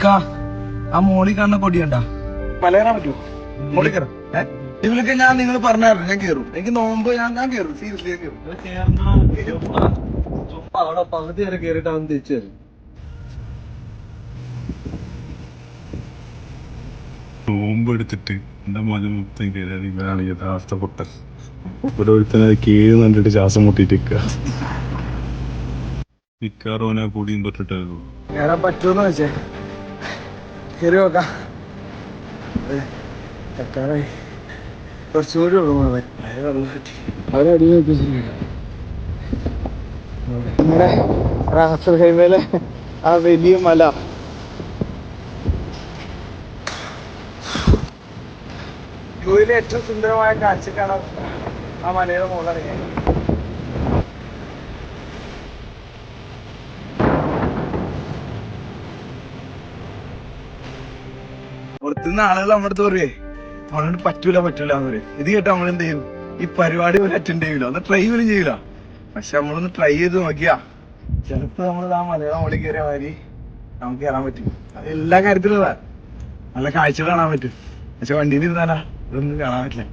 ആ മോളി കാണുന്ന കൊടി കണ്ടാ മല കയറാൻ പറ്റുമോ? മോളി കയറാം. ഇതിലൊക്കെ ഞാൻ നിങ്ങൾ പറഞ്ഞായിരുന്നു, ഞാൻ കയറും. എനിക്ക് നോമ്പ് ഞാൻ കയറും, സീരിയസ്ലി ഞാൻ കയറും. അവിടെ പകുതി വരെ കയറിയിട്ട് അവൻ തിരിച്ചു വരും. നോമ്പെടുത്തിട്ട് എന്റെ മനം മൊത്തം കയറി. ഇവരാണ് യഥാർത്ഥ പൊട്ടൻ. ഓരോരുത്തനെ കീഴ് കണ്ടിട്ട് ശ്വാസം മുട്ടിട്ട് നിക്കാറോനെ കൂടിയും തൊട്ടിട്ടായിരുന്നു. കയറാൻ പറ്റുമെന്ന് വെച്ചേ കയറി നോക്കാം. കക്കാറായി കുറച്ചുകൂടി ഉള്ളു. അവരടി നമ്മുടെ റാസൽ ഹൈമേലെ ആ വലിയ മല. യുവിലെ ഏറ്റവും സുന്ദരമായ കാഴ്ച കാണാൻ ആ മലയുടെ മുകളിലാണ് ഞാൻ. പുറത്തുനിന്ന് ആളുകൾ നമ്മുടെ അടുത്ത് പറയേ നമ്മളോട് പറ്റൂല എന്ന് പറയും. ഇത് കേട്ടോ നമ്മളെന്ത് ചെയ്യും? ഈ പരിപാടി പോലും അറ്റൻഡ് ചെയ്യൂല, ഒന്ന് ട്രൈ പോലും ചെയ്യൂല. പക്ഷെ നമ്മളൊന്ന് ട്രൈ ചെയ്ത് നോക്കിയാ ചിലപ്പോ നമ്മൾ ആ മലയുടെ മുകളിൽ കയറിയ മാതിരി നമുക്ക് കയറാൻ പറ്റും. അത് എല്ലാ കാര്യത്തിലും നല്ല കാഴ്ചകൾ കാണാൻ പറ്റും. പക്ഷെ വണ്ടിയിൽ ഇരുന്നാലാ ഇതൊന്നും കാണാൻ പറ്റില്ല.